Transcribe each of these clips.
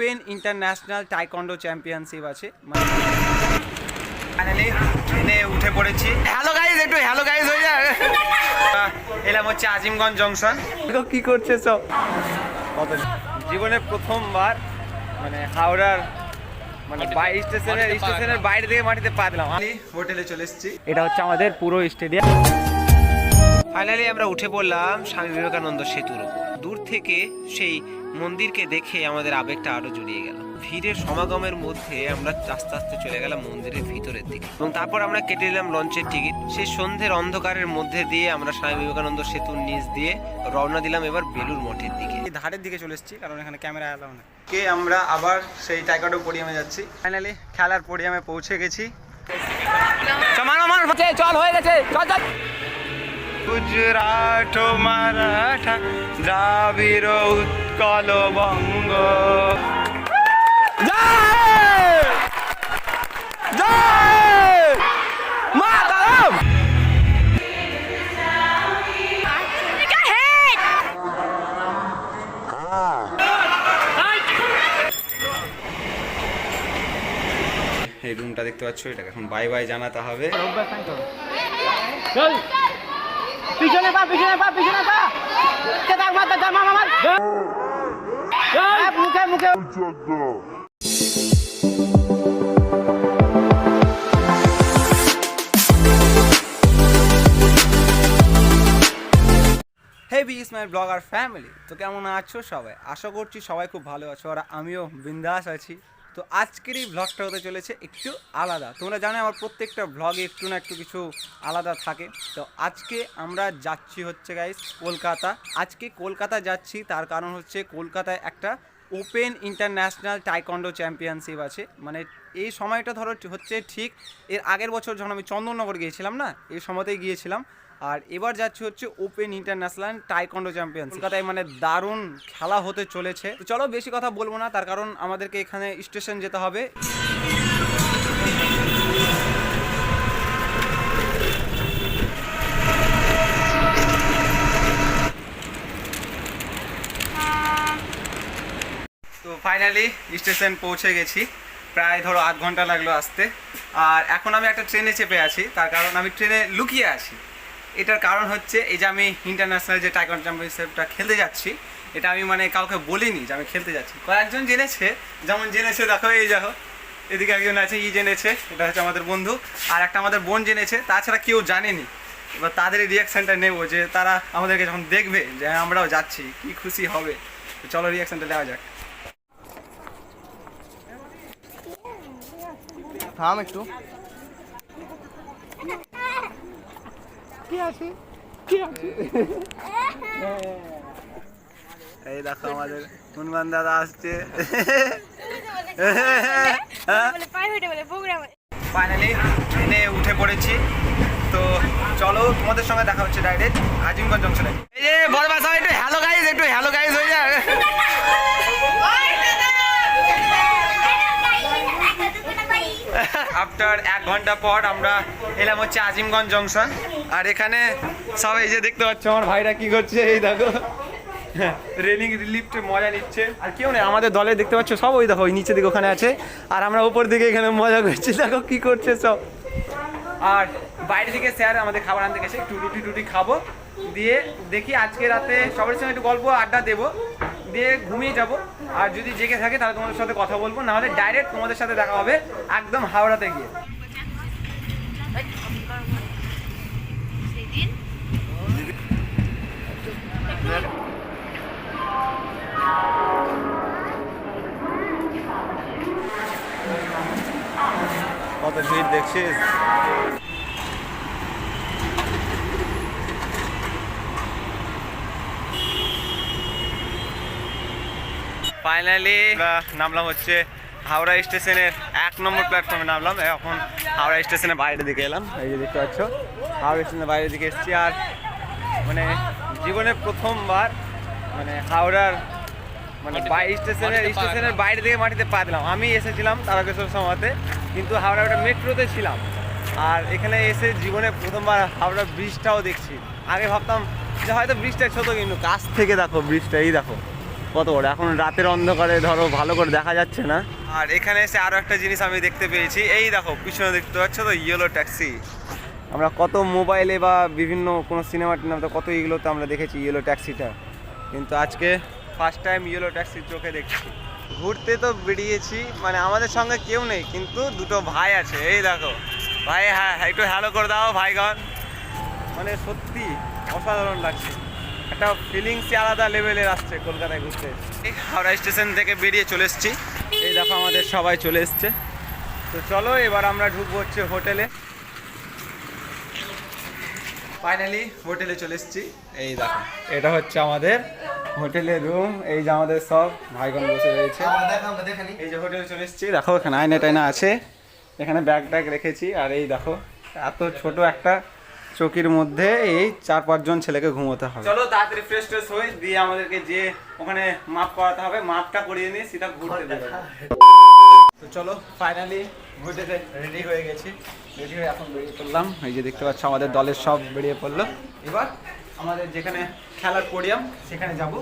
Open international taekwondo championship আছে। Finally ট্রেনে উঠে পড়েছি। হ্যালো গাইজ, একটু হ্যালো গাইজ হয়ে যায়। এলাম হচ্ছে আজিমগঞ্জ জংশন। কি করছে সব? জীবনে প্রথমবার মানে হাওড়ার মানে স্টেশনের বাইরে থেকে মাটিতে পা দিলাম। আমি হোটেলে চলে এসেছি। এটা হচ্ছে আমাদের পুরো স্টেডিয়াম। ফাইনালি আমরা উঠে পড়লাম স্বামী বিবেকানন্দ সেতুর উপর। দূর থেকে সেই মন্দিরকে দেখে আমাদের আবেগটা আরো জড়িয়ে গেল। ভিড়ের সমাগমের মধ্যে আমরা আস্তে আস্তে চলে গেলাম মন্দিরের ভিতরের দিকে এবং তারপর আমরা কেটে নিলাম লঞ্চের টিকিট। সেই সন্ধ্যের অন্ধকারের মধ্যে দিয়ে আমরা স্বামী বিবেকানন্দ সেতুর নিচ দিয়ে রওনা দিলাম এবার বেলুর মঠের দিকে। ধারের দিকে চলে এসেছি কারণ এখানে ক্যামেরা অ্যালাউ নেই। আমরা আবার সেই টাইকন্ডো পোডিয়ামে যাচ্ছি। ফাইনালি খেলার পোডিয়ামে পৌঁছে গেছি। চল হয়ে গেছে, চল চল। গুজরাট মারাঠা দ্রাবিড় উৎকল বঙ্গ, জয় জয় মাতরম। এই রুমটা দেখতে পাচ্ছ, এটাকে এখন বাই বাই জানাতে হবে। পিছনে পা, পিছনে পা, পিছনে পা। মুখে মুখে। হে বি ইসমাইল ব্লগার ফ্যামিলি, তো কেমন আছো সবাই? আশা করছি সবাই খুব ভালো আছো আর আমিও বিন্দাস আছি। তো আজকের এই ব্লগটা হতে চলেছে একটু আলাদা। তোমরা জানো আমার প্রত্যেকটা ব্লগে একটু না একটু কিছু আলাদা থাকে। তো আজকে আমরা যাচ্ছি হচ্ছে গাইস কলকাতা। আজকে কলকাতা যাচ্ছি তার কারণ হচ্ছে কলকাতায় একটা ওপেন ইন্টারন্যাশনাল টাইকন্ডো চ্যাম্পিয়নশিপ আছে। মানে এই সময়টা ধরো হচ্ছে ঠিক এর আগের বছর যখন আমি চন্দননগর গিয়েছিলাম না, এই সময়তেই গিয়েছিলাম। আর এবার যাচ্ছি হচ্ছে ওপেন ইন্টারন্যাশনাল টাইকন্ডো চ্যাম্পিয়নশিপ। কলকাতায় মানে দারুণ খেলা হতে চলেছে। তো চলো বেশি কথা বলবো না, তার কারণ আমাদেরকে এখানে স্টেশন যেতে হবে। তো ফাইনালি স্টেশন পৌঁছে গেছি। প্রায় ধরো 8 ঘন্টা লাগলো আসতে। আর এখন আমি একটা ট্রেনে চেপে আছি, তার কারণ আমি ট্রেনে লুকিয়ে আছি। এটার কারণ হচ্ছে এই যে আমি ইন্টারন্যাশনাল যে টাইকন্ডো চ্যাম্পিয়নশিপটা খেলতে যাচ্ছি, এটা আমি মানে কাউকে বলিনি যে আমি খেলতে যাচ্ছি। কয়েকজন জেনেছে, যেমন জেনেছে দেখো, এই দেখো এদিকে একজন আছে, জেনেছে, এটা হচ্ছে আমাদের বন্ধু। আর একটা আমাদের বোন জেনেছে, তাছাড়া কেউ জানেনি। এবার তাদের রিয়াকশানটা নেবো যে তারা আমাদেরকে যখন দেখবে যে আমরাও যাচ্ছি কি খুশি হবে। তো চলো রিয়াকশানটা দেওয়া যাক। থাম একটু। কি আছে কি আছে? এই দেখো আমাদের হনুমান দাদা আসছে। ফাইনালি ট্রেনে উঠে পড়েছি। তো চলো তোমাদের সঙ্গে দেখা হচ্ছে ডাইরেক্ট আজিমগঞ্জ জংশনে। এই যে বড় বাসা, একটু হ্যালো গাইজ, একটু হ্যালো গাইজ হয়ে যায়। আফটার 1 ঘন্টা পর আমরা এলাম হচ্ছে আজিমগঞ্জ জংশন। আর এখানে সবাই যে দেখতে পাচ্ছ আমার ভাইরা কি করছে, এই দেখো রেলিং লিফটে মজা নিচ্ছে। আর কেউ নেই আমাদের দলে, দেখতে পাচ্ছ সব ওই দেখো ওই নিচে দিকে ওখানে আছে। আর আমরা উপর দিকে এখানে মজা করছি, দেখো কি করছে সব। আর বাইরে থেকে স্যার আমাদের খাবার আনতে গেছে, একটু রুটি টুটি খাবো, দিয়ে দেখি আজকে রাতে সবার সঙ্গে একটু গল্প আড্ডা দেবো, দিয়ে ঘুমিয়ে যাব। আর যদি জেগে থাকে তাহলে তোমাদের সাথে কথা বলবো, নাহলে ডাইরেক্ট তোমাদের সাথে দেখা হবে একদম হাওড়াতে গিয়ে। কত ভিড় দেখছিস। ফাইনালি নামলাম হচ্ছে হাওড়া স্টেশনের 1 নম্বর প্ল্যাটফর্মে নামলাম। এখন হাওড়া স্টেশনের বাইরের দিকে এলাম, এই যে দেখতে পাচ্ছ হাওড়া স্টেশনের বাইরের দিকে এসেছি। আর মানে জীবনে প্রথমবার মানে হাওড়ার মানে স্টেশনের বাইরে থেকে মাটিতে পা দিলাম। আমি এসেছিলাম তারকেশ্বর সময়তে, কিন্তু হাওড়া একটা মেট্রোতে ছিলাম। আর এখানে এসে জীবনে প্রথমবার হাওড়া ব্রিজটাও দেখছি। আগে ভাবতাম যে হয়তো ব্রিজটা ছোটো, কিন্তু কাছ থেকে দেখো ব্রিজটা, এই দেখো কত বড়, এখন রাতের অন্ধকারে ধরো ভালো করে দেখা যাচ্ছে না। আর এখানে এসে আরও একটা জিনিস আমি দেখতে পেয়েছি, এই দেখো পিছনে দেখতে পাচ্ছ তো ইয়েলো ট্যাক্সি। আমরা কত মোবাইলে বা বিভিন্ন কোনো সিনেমা টিনেমাতে কত এগুলোতে আমরা দেখেছি ইয়েলো ট্যাক্সিটা, কিন্তু আজকে ফার্স্ট টাইম ইয়েলো ট্যাক্সির চোখে দেখছি। ঘুরতে তো বেরিয়েছি, মানে আমাদের সঙ্গে কেউ নেই, কিন্তু দুটো ভাই আছে, এই দেখো ভাই, হ্যাঁ একটু হ্যালো করে দাও ভাইগণ। মানে সত্যি অসাধারণ লাগছে, একটা ফিলিংসই আলাদা লেভেলের আসছে কলকাতায় ঘুরতে। এই হাওড়া স্টেশন থেকে বেরিয়ে চলে এসেছি, এই দেখো আমাদের সবাই চলে এসছে। তো চলো এবার আমরা ঢুকবো হচ্ছে হোটেলে। ফাইনালি হোটেলে চলে এসেছি, এই দেখো এটা হচ্ছে আমাদের হোটেলের রুম। এই যে আমাদের সব ভাইগণ বসে রয়েছে, এই যে হোটেলে চলে এসেছি। দেখো এখানে আয়না টায়না আছে, এখানে ব্যাগ ট্যাগ রেখেছি। আর এই দেখো এত ছোট একটা চৌকির মধ্যে এই 4-5 জন ছেলেকে ঘুমোতে হবে। চলো তাড়াতাড়ি ফ্রেশ ট্রেশ হয়ে দিয়ে আমাদেরকে যে ওখানে মাপ করাতে হবে, মাপটা করিয়ে নিয়ে সেটা ঘুরতে দেবে। তো চলো ফাইনালি হোটেলে রেডি হয়ে গেছি, রেডি হয়ে এখন বেরিয়ে পড়লাম। এই যে দেখতে পাচ্ছ আমাদের দলের সব বেরিয়ে পড়লো। এবার আমাদের যেখানে খেলার পোডিয়াম সেখানে যাব।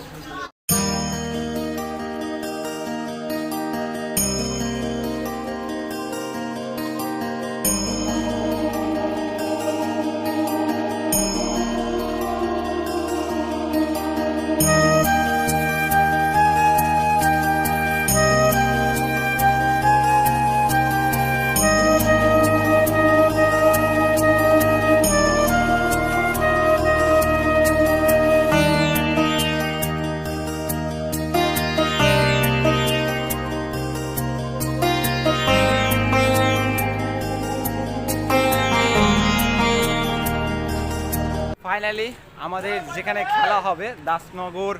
ফাইনালি আমাদের যেখানে খেলা হবে দাসনগর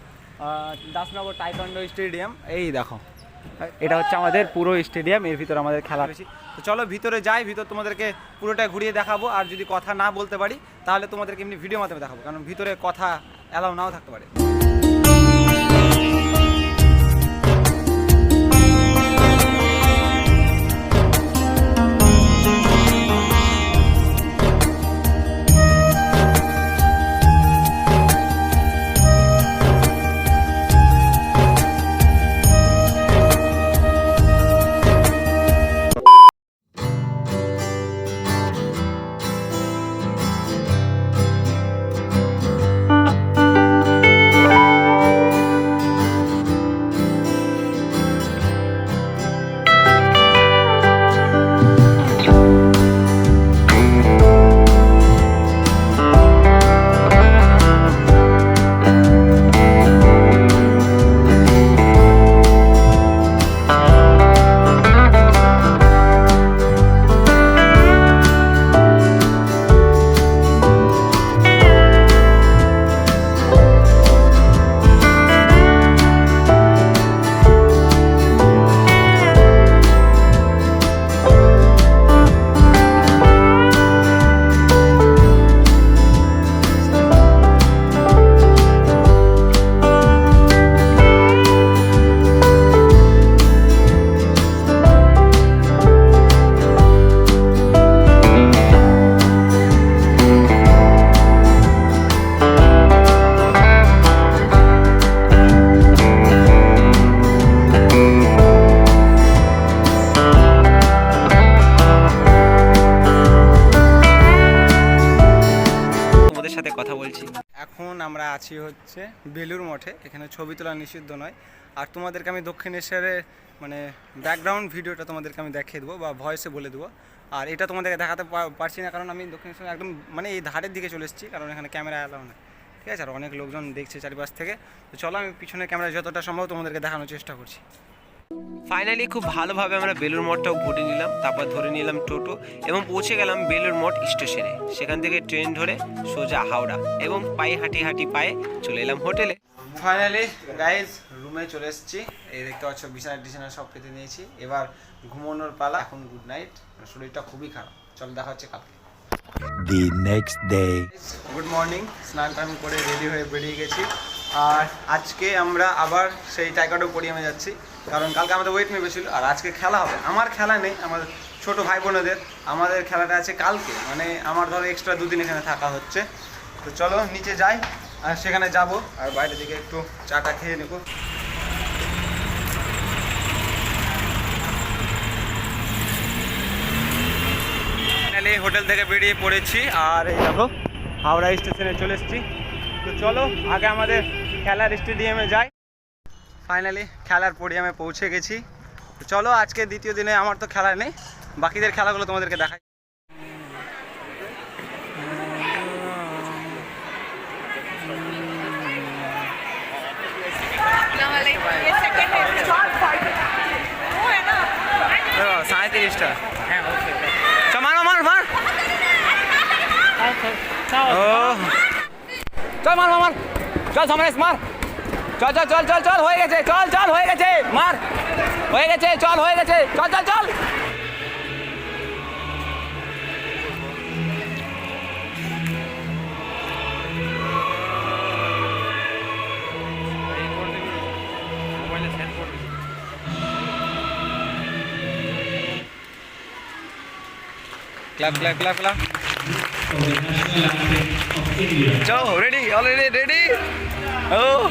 টাইকোয়ান্ডো স্টেডিয়াম, এই দেখো এটা হচ্ছে আমাদের পুরো স্টেডিয়াম, এর ভিতরে আমাদের খেলা হয়েছে। তো চলো ভিতরে যাই, ভিতর তোমাদেরকে পুরোটা ঘুরিয়ে দেখাবো। আর যদি কথা না বলতে পারি তাহলে তোমাদেরকে এমনি ভিডিও মাধ্যমে দেখাবো, কারণ ভিতরে কথা অ্যালাউ নাও থাকতে পারে। এখন আমরা আছি হচ্ছে বেলুর মঠে, এখানে ছবি তোলা নিষিদ্ধ নয়। আর তোমাদেরকে আমি দক্ষিণেশ্বরের মানে ব্যাকগ্রাউন্ড ভিডিওটা তোমাদেরকে আমি দেখিয়ে দেবো বা ভয়েসে বলে দেবো। আর এটা তোমাদেরকে দেখাতে পারছি না, কারণ আমি দক্ষিণেশ্বর একদম মানে এই ধারের দিকে চলে এসেছি, কারণ এখানে ক্যামেরা অ্যালাউ না, ঠিক আছে। আর অনেক লোকজন দেখছে চারিপাশ থেকে। তো চলো আমি পিছনের ক্যামেরা যতটা সম্ভব তোমাদেরকে দেখানোর চেষ্টা করছি। ফাইনালি খুব ভালোভাবে আমরা বেলুর মঠটাও ঘুরে নিলাম, তারপর ধরে নিলাম টোটো এবং পৌঁছে গেলাম বেলুর মঠ স্টেশনে। সেখান থেকে ট্রেন ধরে সোজা হাওড়া এবং পায়ে হাঁটি পায়ে চলে এলাম হোটেলে। ফাইনালি গাইজ রুমে চলে এসেছি, এই দেখতে পাচ্ছ বিছানা সব পেতে নিয়েছি। এবার ঘুমানোর পালা, এখন গুড নাইট। শরীরটা খুবই খারাপ, চল দেখা হচ্ছে কালকে। The next day. Good morning, স্নান টান করে রেডি হয়ে বেরিয়ে গেছি। আর আজকে আমরা আবার সেই টাইকোয়ান্ডো পোডিয়ামে যাচ্ছি, কারণ কালকে আমাদের ওয়েট নেমেছিল। আর আজকে খেলা হবে, আমার খেলা নেই, আমার ছোটো ভাই বোনেদের। আমাদের খেলাটা আছে কালকে, মানে আমার ধরো এক্সট্রা 2 দিন এখানে থাকা হচ্ছে। তো চলো নিচে যাই আর সেখানে যাব, আর বাইরে থেকে একটু চাটা খেয়ে নেবো। ফাইনালি হোটেল থেকে বেরিয়ে পড়েছি, আর এই দেখো হাওড়া স্টেশনে চলে এসেছি। তো চলো আগে আমাদের খেলার স্টেডিয়ামে যাই। ফাইনালি খেলার পোডিয়ামে পৌঁছে গেছি। তো চলো আজকে দ্বিতীয় দিনে আমার তো খেলা নেই, বাকিদের খেলাগুলো তোমাদেরকে দেখাই। সাঁত্রিশটা, হ্যাঁ মার মার মার, ও চল মার মার, চল সমরেশ মার, চল চল চল চল চল হয়ে গেছে, চল চল হয়ে গেছে, মার হয়ে গেছে, চল হয়ে গেছে, চল চল চল। Clap, clap, clap, clap. Joe, ready? Already ready? Oh.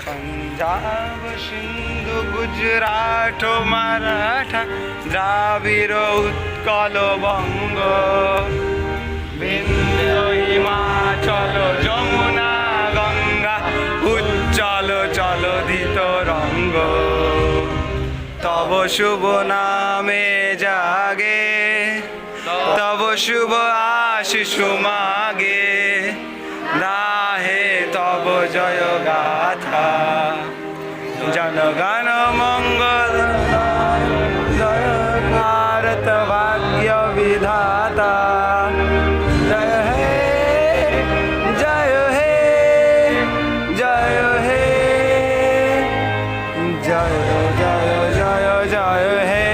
Punjab Sindhu Gujarat Maratha Dravida Utkal बंग विंध्य हिमाचल যমুনা গঙ্গা উজ্জ্বল জলধিত রঙ্গ তব শুভ নামে জাগে তব শুভ আশিস মাগে গাহে তব জয় গাথা জনগণ মঙ্গল জয় ভারত ভাগ্য বিধাতা জয় হে জয় হে জয় হে জয় জয় জয় জয় হে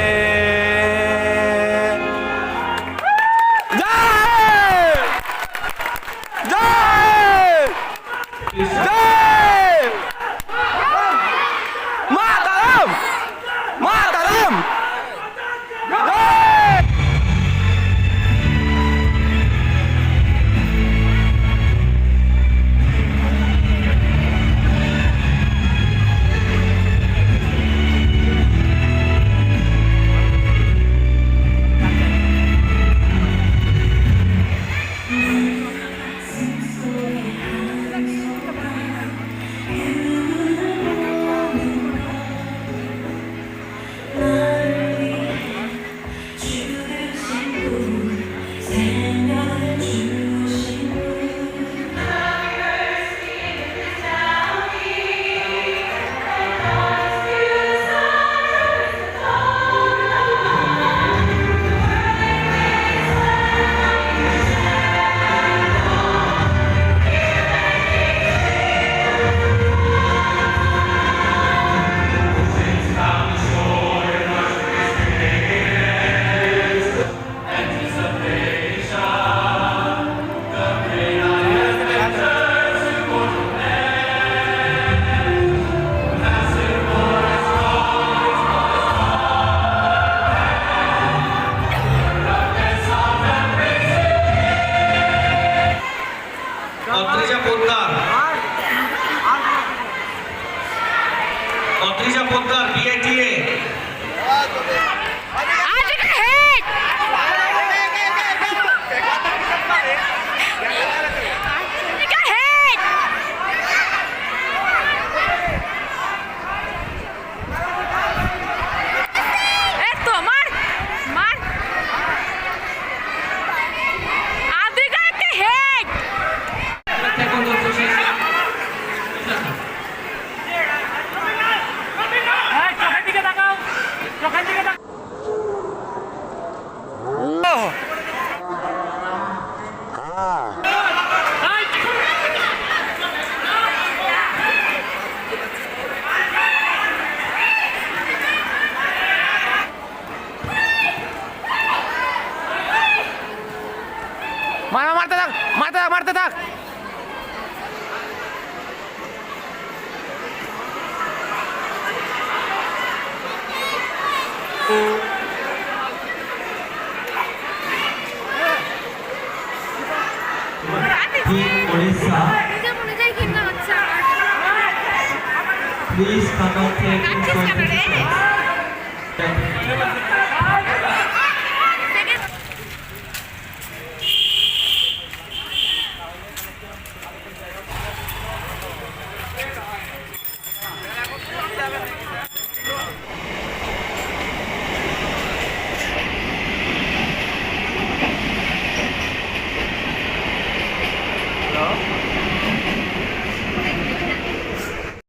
Please come and take Practice photos.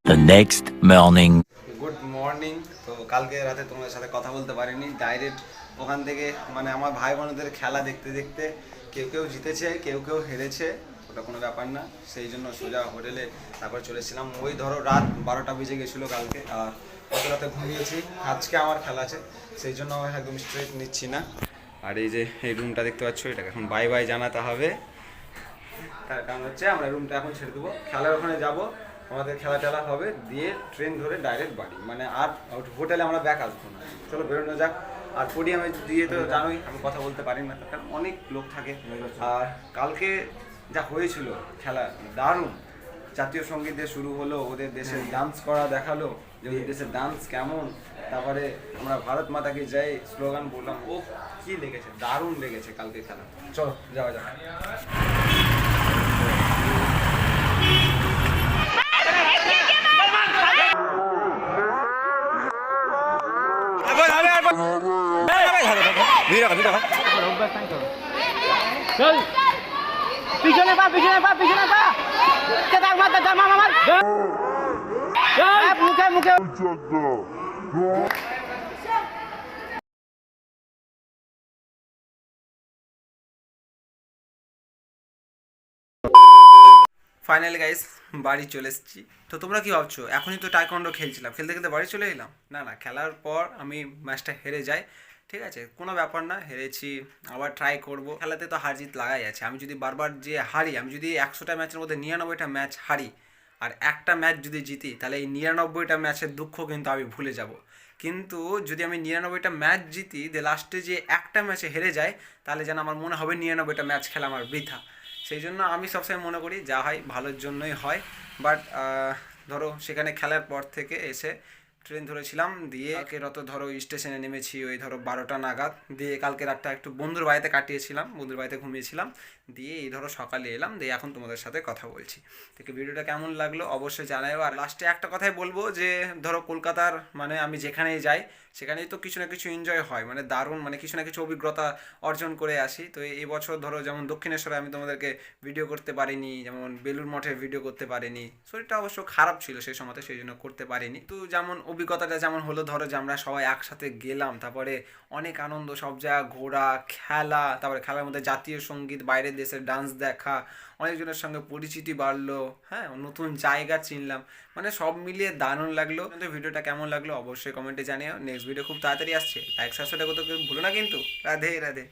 The next morning. Good morning. তো কালকে রাতে তোমাদের সাথে কথা বলতে পারিনি, ডাইরেক্ট ওখান থেকে মানে আমার ভাই বোনদের খেলা দেখতে দেখতে কেউ কেউ জিতেছে, কেউ কেউ হেরেছে, ওটা কোনো ব্যাপার না। সেই জন্য সোজা হোটেলে তারপর চলেছিলাম। ওই ধরো রাত 12টা বেজে গেছিলো কালকে, আর কত রাতে ঘুমিয়েছি। আজকে আমার খেলা আছে, সেই জন্য একদম স্ট্রেট নিচ্ছি না। আর এই যে এই রুমটা দেখতে পাচ্ছ, এটাকে এখন বাই বাই জানাতে হবে। তার কারণ হচ্ছে আমরা রুমটা এখন ছেড়ে দেবো, খেলার ওখানে যাবো, আমাদের খেলা টেলা হবে, দিয়ে ট্রেন ধরে ডাইরেক্ট বাড়ি, মানে আর হোটেলে আমরা ব্যাক আসবো না। চলো বেরোনো যাক। আর পোডিয়ামে দিয়ে তো জানোই আমি কথা বলতে পারি না, কারণ অনেক লোক থাকে। আর কালকে যা হয়েছিল খেলা দারুণ, জাতীয় সঙ্গীত দিয়ে শুরু হলো, ওদের দেশের ডান্স করা দেখালো যে ওদের দেশের ডান্স কেমন, তারপরে আমরা ভারত মাতাকে যাই স্লোগান বললাম। ও কি লেগেছে, দারুণ লেগেছে কালকে খেলা। চলো যাওয়া যাক। পিছনে পা পিছনে পা পিছনে পা দাগ মার দাগ মার মার মুখে মুখে ফাইনালি গাইস বাড়ি চলে এসেছি। তো তোমরা কি ভাবছো, এখনই তো টাইকন্ডো খেলছিলাম, খেলতে খেলতে বাড়ি চলে এলাম? না না, খেলার পর আমি ম্যাচটা হেরে যাই, ঠিক আছে, কোনো ব্যাপার না, হেরেছি, আবার ট্রাই করব। খেলাতে তো হার জিত লাগাই আছে। আমি যদি বারবার যে হারি, আমি যদি 100টা ম্যাচের মধ্যে 99টা ম্যাচ হারি আর একটা ম্যাচ যদি জিতি, তাহলে এই 99টা ম্যাচের দুঃখ কিন্তু আমি ভুলে যাব। কিন্তু যদি আমি 99টা ম্যাচ জিতি, দিয়ে লাস্টে যে একটা ম্যাচে হেরে যায়, তাহলে যেন আমার মনে হবে 99টা ম্যাচ খেলা আমার বৃথা। সেই জন্য আমি সবসময় মনে করি যা হয় ভালোর জন্যই হয়। বাট ধরো সেখানে খেলার পর থেকে এসে ট্রেন ধরেছিলাম, দিয়ে কালকে রাতে ধরো স্টেশনে নেমেছি ওই ধরো 12টা নাগাদ, দিয়ে কালকে রাতটা একটু বন্ধুর বাড়িতে কাটিয়েছিলাম, বন্ধুর বাড়িতে ঘুমিয়েছিলাম, দিয়ে এই ধরো সকালে এলাম, দিয়ে এখন তোমাদের সাথে কথা বলছি। থেকে ভিডিওটা কেমন লাগলো অবশ্যই জানাও। আর লাস্টে একটা কথাই বলবো যে ধরো কলকাতার মানে আমি যেখানেই যাই সেখানেই তো কিছু না কিছু এনজয় হয়, মানে দারুণ, মানে কিছু না কিছু অভিজ্ঞতা অর্জন করে আসি। তো এই বছর ধরো যেমন দক্ষিণেশ্বরে আমি তোমাদেরকে ভিডিও করতে পারিনি, যেমন বেলুড় মঠে ভিডিও করতে পারিনি, শরীরটা অবশ্য খারাপ ছিল সেই সময়তে, সেই জন্য করতে পারিনি। তো যেমন অভিজ্ঞতাটা যেমন হলো ধরো যে আমরা সবাই একসাথে গেলাম, তারপরে অনেক আনন্দ, সব জায়গা ঘোরা, খেলা, তারপরে খেলার মধ্যে জাতীয় সঙ্গীত, বাইরের দেশের ডান্স দেখা, অনেকজনের সঙ্গে পরিচিতি বাড়লো, হ্যাঁ, নতুন জায়গা চিনলাম, মানে সব মিলিয়ে দারুণ লাগলো। কিন্তু ভিডিওটা কেমন লাগলো অবশ্যই কমেন্টে জানিও। নেক্সট ভিডিও খুব তাড়াতাড়ি আসছে, লাইক সাবস্ক্রাইব করতে ভুলো না কিন্তু। রাধে রাধে।